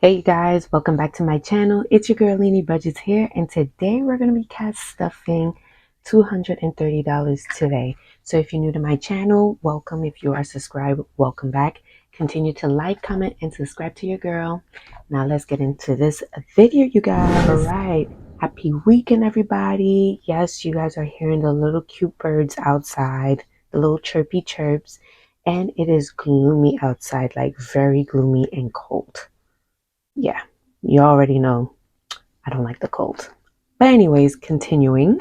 Hey you guys, welcome back to my channel. It's your girl Leeny Budgets here, and today we're going to be cat stuffing $230 today. So if you're new to my channel, welcome. If you are subscribed, welcome back. Continue to like, comment, and subscribe to your girl. Now let's get into this video, you guys. All right, happy weekend, everybody. Yes, you guys are hearing the little cute birds outside, the little chirpy chirps, and it is gloomy outside, like very gloomy and cold. Yeah, you already know I don't like the cold. But anyways, continuing.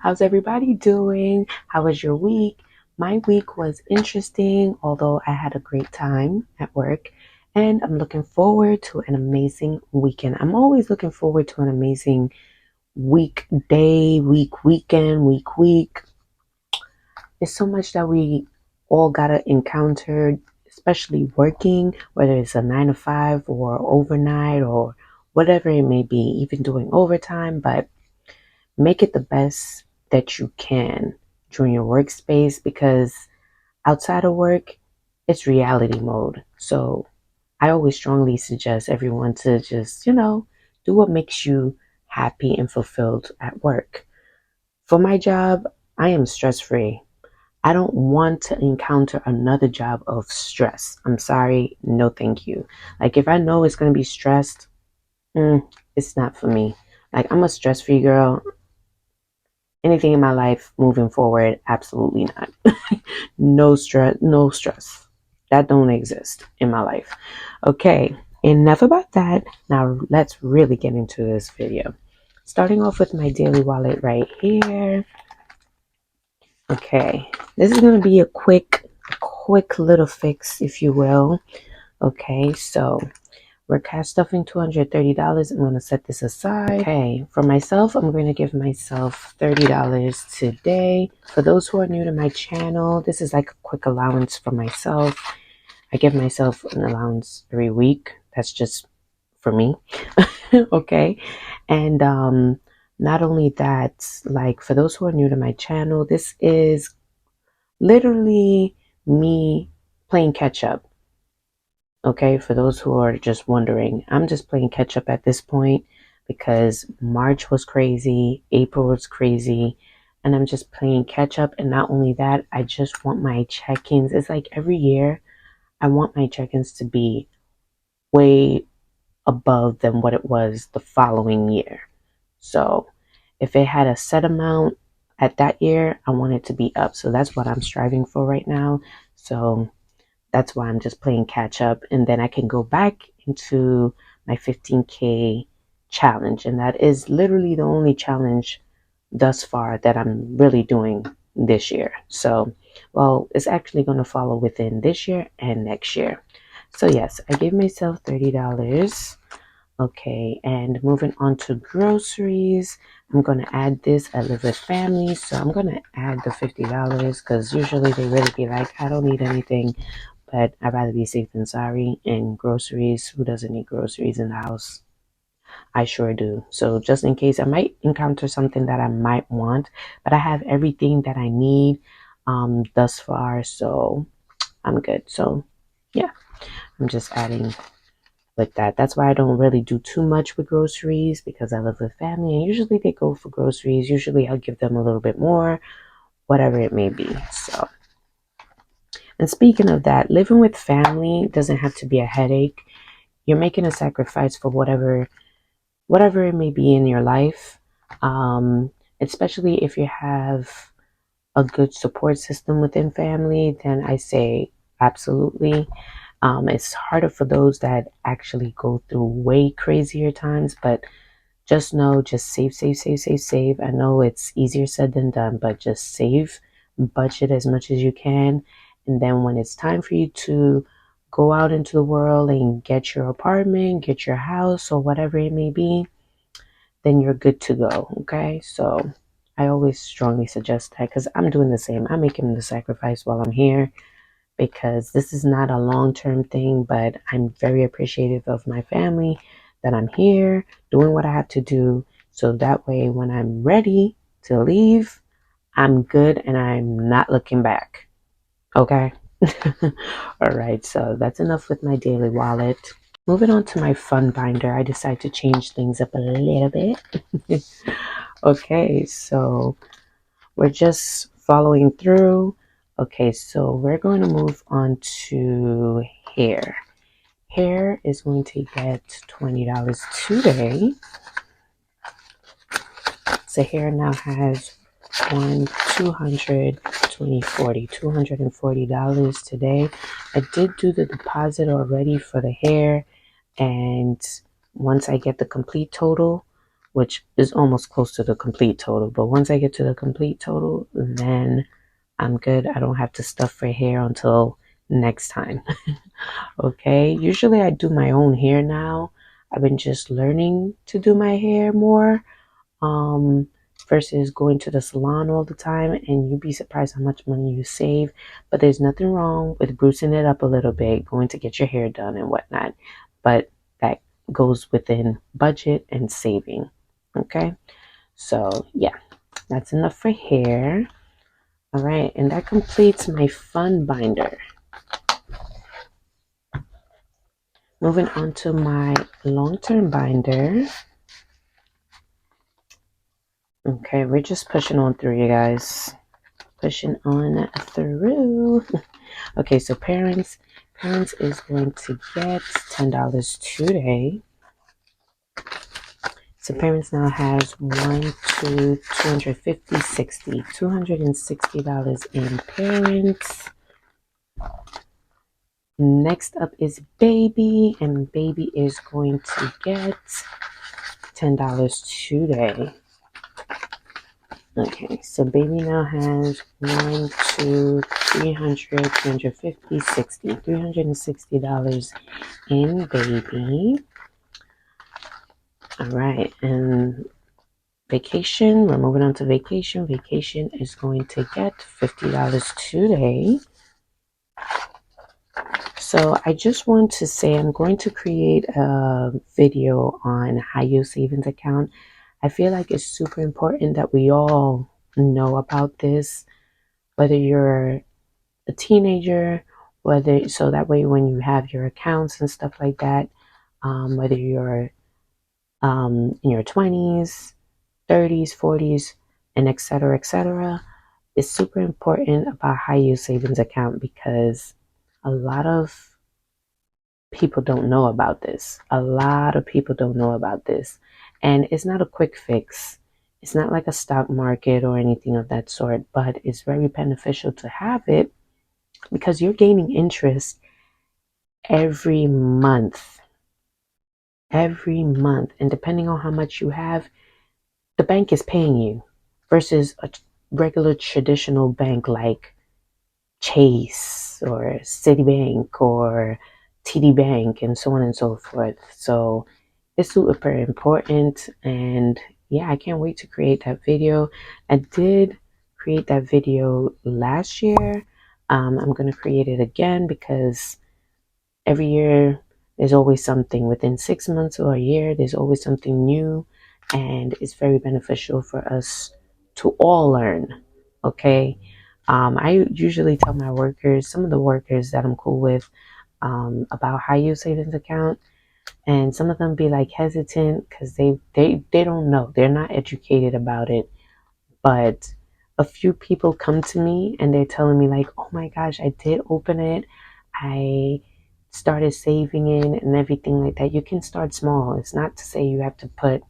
How's everybody doing? How was your week? My week was interesting, although I had a great time at work. And I'm looking forward to an amazing weekend. I'm always looking forward to an amazing weekday, weekend, week. There's so much that we all gotta encounter, especially working, whether it's a 9 to 5 or overnight or whatever it may be, even doing overtime. But make it the best that you can during your workspace, because outside of work, it's reality mode. So I always strongly suggest everyone to just, do what makes you happy and fulfilled at work. For my job, I am stress free. I don't want to encounter another job of stress. I'm sorry, no thank you. Like if I know it's going to be stressed, it's not for me. Like I'm a stress-free girl. Anything in my life moving forward, absolutely not. No stress, no stress. That don't exist in my life. Okay, enough about that. Now let's really get into this video. Starting off with my daily wallet right here. Okay, this is going to be a quick little fix, if you will. Okay, so we're cash stuffing $230. I'm going to set this aside. Okay, for myself, I'm going to give myself $30 today. For those who are new to my channel, this is like a quick allowance for myself. I give myself an allowance every week. That's just for me. Okay, and not only that, like for those who are new to my channel, this is literally me playing catch up. Okay, for those who are just wondering, I'm just playing catch up at this point because March was crazy, April was crazy, and I'm just playing catch up. And not only that, I just want my check-ins. It's like every year I want my check-ins to be way above than what it was the following year. So if it had a set amount at that year, I want it to be up. So that's what I'm striving for right now. So that's why I'm just playing catch up. And then I can go back into my 15K challenge. And that is literally the only challenge thus far that I'm really doing this year. So, well, it's actually going to follow within this year and next year. So yes, I gave myself $30. Okay, and moving on to groceries, I'm going to add this. I live with family, so I'm going to add the $50 because usually they really be like, I don't need anything, but I'd rather be safe than sorry. And groceries, who doesn't need groceries in the house? I sure do. So just in case I might encounter something that I might want, but I have everything that I need thus far, so I'm good. So yeah, I'm just adding with that. That's why I don't really do too much with groceries, because I live with family and usually they go for groceries. Usually I'll give them a little bit more, whatever it may be. So, and speaking of that, living with family doesn't have to be a headache. You're making a sacrifice for whatever it may be in your life. Especially if you have a good support system within family, then I say absolutely. It's harder for those that actually go through way crazier times, but just know, just save. I know it's easier said than done, but just save, budget as much as you can. And then when it's time for you to go out into the world and get your apartment, get your house, or whatever it may be, then you're good to go. Okay. So I always strongly suggest that because I'm doing the same. I'm making the sacrifice while I'm here, because this is not a long-term thing, but I'm very appreciative of my family, that I'm here doing what I have to do. So that way, when I'm ready to leave, I'm good and I'm not looking back. Okay. All right. So that's enough with my daily wallet. moving on to my fun binder, I decided to change things up a little bit. Okay, so we're just following through. Okay, so we're going to move on to hair. Hair is going to get $20 today. So hair now has $240 today. I did do the deposit already for the hair, and once I get the complete total, which is almost close to the complete total, but once I get to the complete total, then I'm good. I don't have to stuff for hair until next time. Okay, usually I do my own hair now. I've been just learning to do my hair more, um, versus going to the salon all the time, and you'd be surprised how much money you save. But there's nothing wrong with bruising it up a little bit, going to get your hair done and whatnot. But that goes within budget and saving. Okay, so yeah, that's enough for hair. All right, and that completes my fun binder. Moving on to my long-term binder. Okay, we're just pushing on through, you guys. Pushing on through. Okay, so parents is going to get $10 today. So parents now has $260 in parents. Next up is baby, and baby is going to get $10 today. Okay, so baby now has $360 in baby. All right, and vacation, we're moving on to vacation. Vacation is going to get $50 today. So I just want to say I'm going to create a video on high yield savings account. I feel like it's super important that we all know about this, whether you're a teenager, whether, so that way when you have your accounts and stuff like that, whether you're in your 20s, 30s, 40s, and etc., it's super important about high yield savings account, because a lot of people don't know about this. A lot of people don't know about this. And it's not a quick fix. It's not like a stock market or anything of that sort, but it's very beneficial to have it because you're gaining interest every month. Every month. And depending on how much you have, the bank is paying you versus a regular traditional bank like Chase or Citibank or TD Bank and so on and so forth. So it's super important, and yeah, I can't wait to create that video. I did create that video last year. I'm going to create it again because every year there's always something. Within 6 months or a year, there's always something new, and it's very beneficial for us to all learn. Okay. I usually tell my workers, some of the workers that I'm cool with, about high yield savings account, and some of them be like hesitant because they don't know, they're not educated about it. But a few people come to me and they're telling me like, oh my gosh, I did open it, I started saving in and everything like that. You can start small. It's not to say you have to put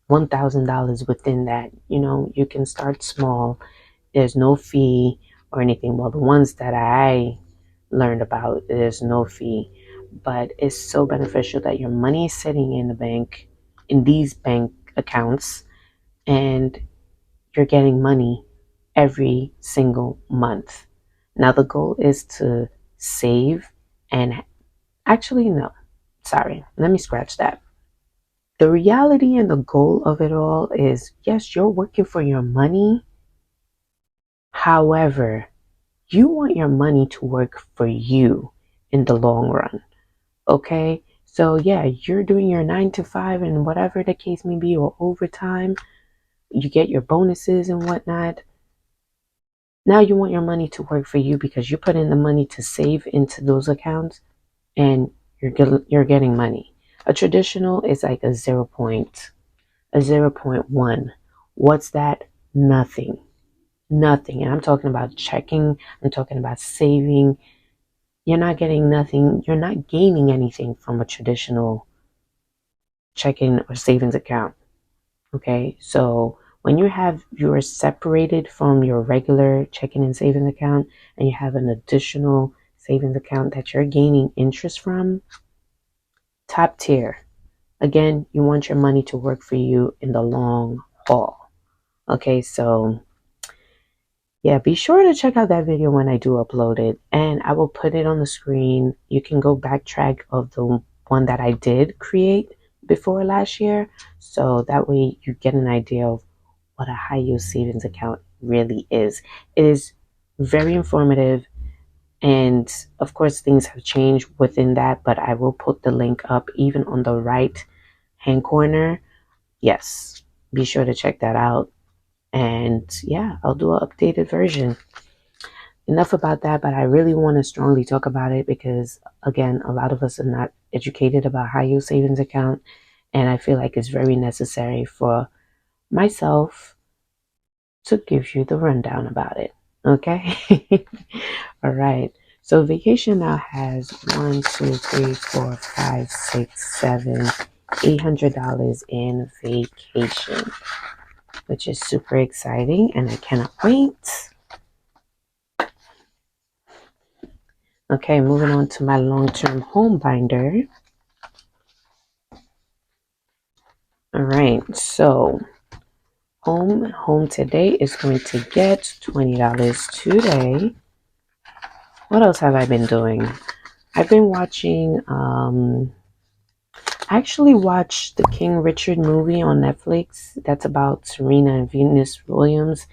$1,000 within that. You can start small. There's no fee or anything. Well, the ones that I learned about, there's no fee, but it's so beneficial that your money is sitting in the bank, in these bank accounts, and you're getting money every single month. Now, the goal is to save and actually, no, sorry, let me scratch that. The reality and the goal of it all is, yes, you're working for your money. However, you want your money to work for you in the long run. Okay? So yeah, you're doing your 9 to 5 and whatever the case may be, or overtime. You get your bonuses and whatnot. Now you want your money to work for you because you put in the money to save into those accounts, and you're getting money. A traditional is like a 0.1. What's that? Nothing. Nothing. And I'm talking about checking, I'm talking about saving. You're not getting nothing, you're not gaining anything from a traditional checking or savings account. Okay, so when you're separated from your regular checking and savings account, and you have an additional savings account that you're gaining interest from, top tier. Again, you want your money to work for you in the long haul. Okay, so yeah, be sure to check out that video when I do upload it, and I will put it on the screen. You can go backtrack of the one that I did create before last year, so that way you get an idea of what a high yield savings account really is. It is very informative, and of course things have changed within that, but I will put the link up even on the right hand corner. Yes, be sure to check that out. And yeah, I'll do an updated version. Enough about that, but I really want to strongly talk about it because, again, a lot of us are not educated about high yield savings account, and I feel like it's very necessary for myself to give you the rundown about it. Okay. All right. So vacation now has 1, 2, 3, 4, 5, 6, 7, $800 in vacation, which is super exciting, and I cannot wait. Okay, moving on to my long-term home binder. All right, so home today is going to get $20 today. What else have I been doing? I've been watching, I actually watched the King Richard movie on Netflix. That's about Serena and Venus Williams.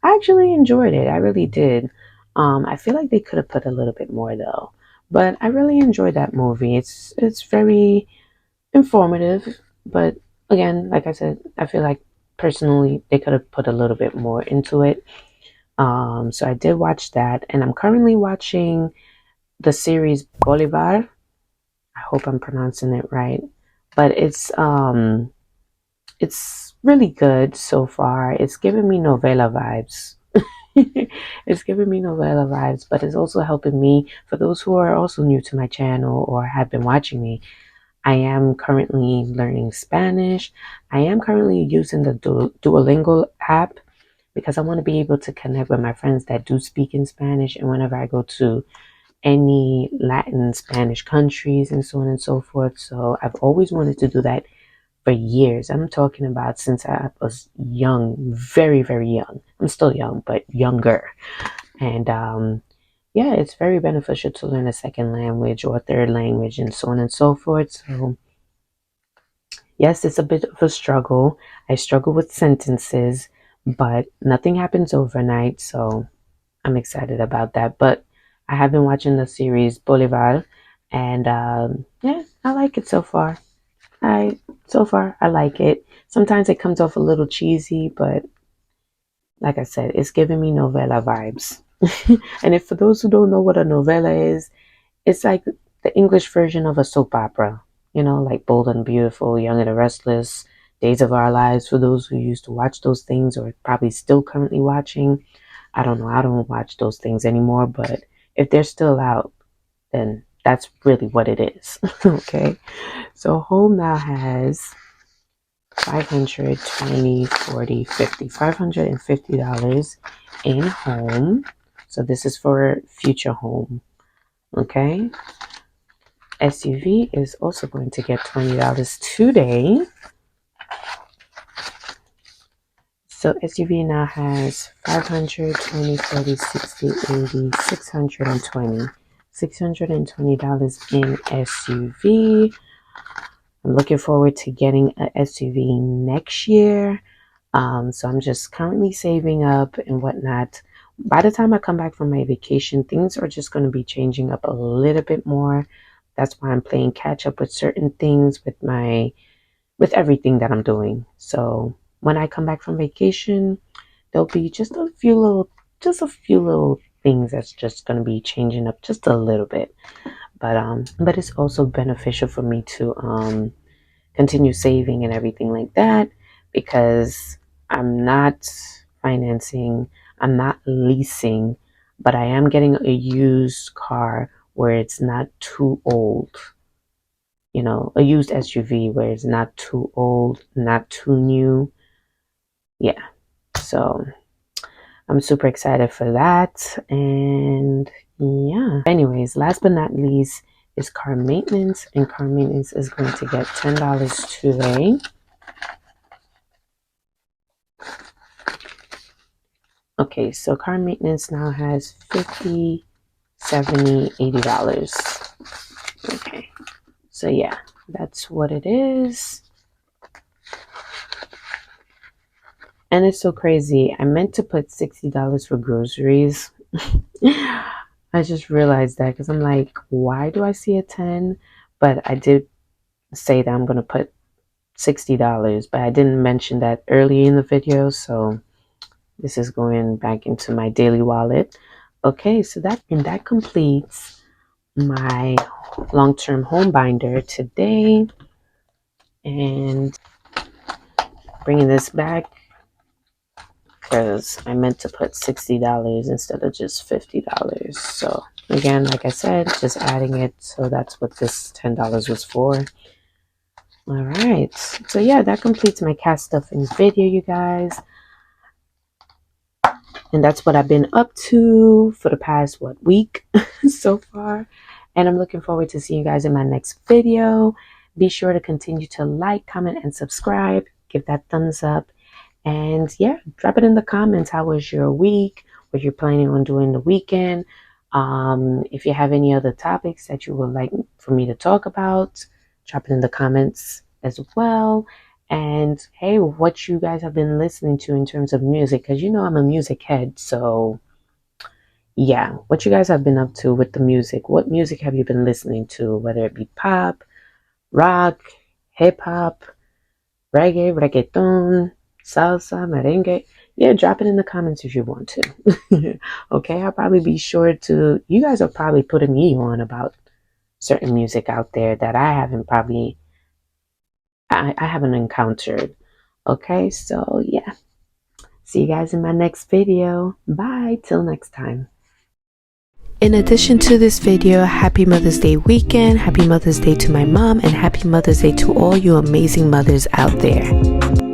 I actually enjoyed it. I really did. I feel like they could have put a little bit more though, but I really enjoyed that movie. It's very informative, but again, like I said, I feel like personally they could have put a little bit more into it. So I did watch that, and I'm currently watching the series Bolivar. I hope I'm pronouncing it right, but it's really good so far. It's giving me novela vibes. It's giving me novela vibes, but it's also helping me. For those who are also new to my channel or have been watching me, I am currently learning Spanish. I am currently using the Duolingo app because I want to be able to connect with my friends that do speak in Spanish. And whenever I go to any Latin Spanish countries and so on and so forth. So I've always wanted to do that for years. I'm talking about since I was young, very, very young. I'm still young, but younger. And yeah, it's very beneficial to learn a second language or a third language and so on and so forth. So yes, it's a bit of a struggle. I struggle with sentences, but nothing happens overnight. So I'm excited about that. But I have been watching the series Bolivar, and yeah, I like it so far. I like it. Sometimes it comes off a little cheesy, but like I said, it's giving me novela vibes. And if for those who don't know what a novela is, it's like the English version of a soap opera. You know, like Bold and Beautiful, Young and the Restless, Days of Our Lives. For those who used to watch those things or probably still currently watching, I don't know. I don't watch those things anymore, but if they're still out, then that's really what it is. Okay. So home now has 500, 20, 40, 50, $550 in home. So this is for future home. Okay. SUV is also going to get $20 today. So SUV now has 500, 20, 40, 60, 80, 620. $620 in SUV. I'm looking forward to getting a SUV next year. So I'm just currently saving up and whatnot. By the time I come back from my vacation, things are just going to be changing up a little bit more. That's why I'm playing catch up with certain things with everything that I'm doing. So when I come back from vacation, there'll be just a few little things that's just going to be changing up just a little bit. but it's also beneficial for me to continue saving and everything like that, because I'm not financing, I'm not leasing, but I am getting a used car where it's not too old. You know, a used SUV where it's not too old, not too new. Yeah. So I'm super excited for that. And yeah. Anyways, last but not least is car maintenance. And car maintenance is going to get $10 today. Okay, so car maintenance now has $50, $70, $80. Okay. So yeah, that's what it is. And it's so crazy. I meant to put $60 for groceries. I just realized that because I'm like, why do I see a 10? But I did say that I'm going to put $60, but I didn't mention that early in the video. So this is going back into my daily wallet. Okay, so that completes my long-term home binder today. And bringing this back, because I meant to put $60 instead of just $50. So again, like I said, just adding it. So that's what this $10 was for. All right. So yeah, that completes my cat stuffing video, you guys. And that's what I've been up to for the past, week so far. And I'm looking forward to seeing you guys in my next video. Be sure to continue to like, comment, and subscribe. Give that thumbs up. And yeah, drop it in the comments. How was your week? What you're planning on doing the weekend? If you have any other topics that you would like for me to talk about, drop it in the comments as well. And hey, what you guys have been listening to in terms of music, because you know I'm a music head. So yeah, what you guys have been up to with the music. What music have you been listening to? Whether it be pop, rock, hip hop, reggae, reggaeton, salsa, merengue. Yeah, drop it in the comments if you want to. Okay, I'll probably be sure to. You guys are probably putting me on about certain music out there that I haven't encountered. Okay, so yeah. See you guys in my next video. Bye, till next time. In addition to this video, happy Mother's Day weekend, happy Mother's Day to my mom, and happy Mother's Day to all you amazing mothers out there.